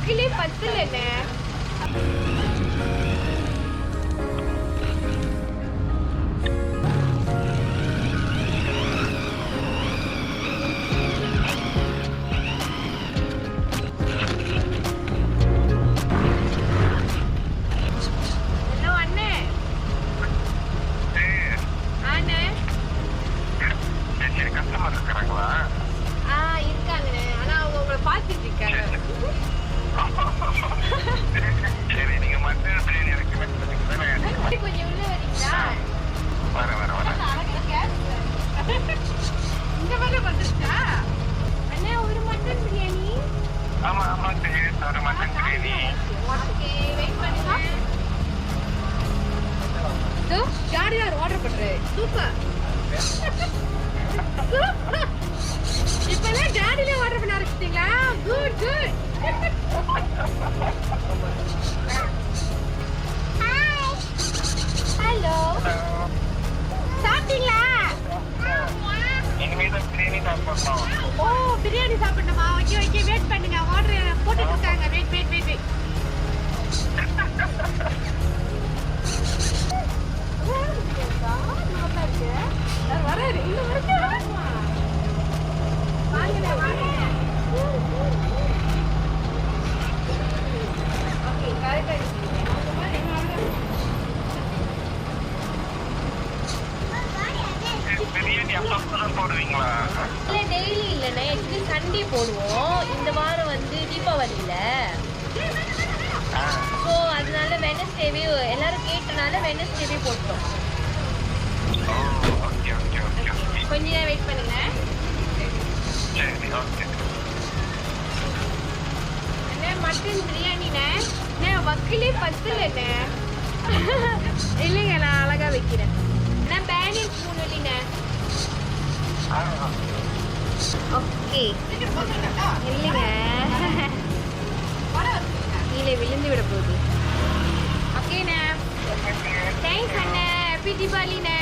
வக்கிலே பத்தலண்ணே. Order பண்றேன். Super. இப்பெல்லாம் டாடிலே ஆர்டர் பண்ண ஆரம்பிச்சிட்டீங்களா? Good good. ஹாய். ஹலோ. சாப்பிட்டீங்களா? இனிமே தான் பிரியாணி சாப்பிடணும். ஓ, பிரியாணி சாப்பிடணுமா? ஓகே ஓகே, வெயிட் பண்ணுங்க. ஆர்டர் போட்டுட்டு இருக்காங்க. Wait wait wait wait. வராரு இந்த வரைக்கும் வாங்க வாங்க. ஓகே கரெக்டா பிரியாணி அப்பப்பதான் போடுவீங்களா? இல்ல டெய்லி இல்லைண்ணே, இது சண்டே போடுவோம். இந்த வாரம் வந்து தீபாவளியில, ஸோ அதனால வெனஸ்டேவே எல்லாரும் கேட்டனால வெனஸ்டேவே போட்டோம். கொஞ்ச நேரம் வெயிட் பண்ணுங்க. அண்ணே மட்டன் பிரியாணிண்ணே. வக்கிலே பத்தலண்ணே. இல்லைங்க, நான் அழகா வைக்கிறேன். நான் பேனியர் ஸ்பூன் இல்லைண்ணே. ஓகே இல்லைங்க, கீழே விழுந்து விட போகுது. ஓகேண்ணே, தேங்க்ஸ் அண்ணே. Happy தீபாவளிண்ணே.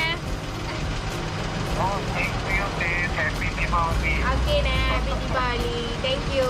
Oh, thank you, sis. Happy Diwali. Okay na, happy Diwali. Thank you.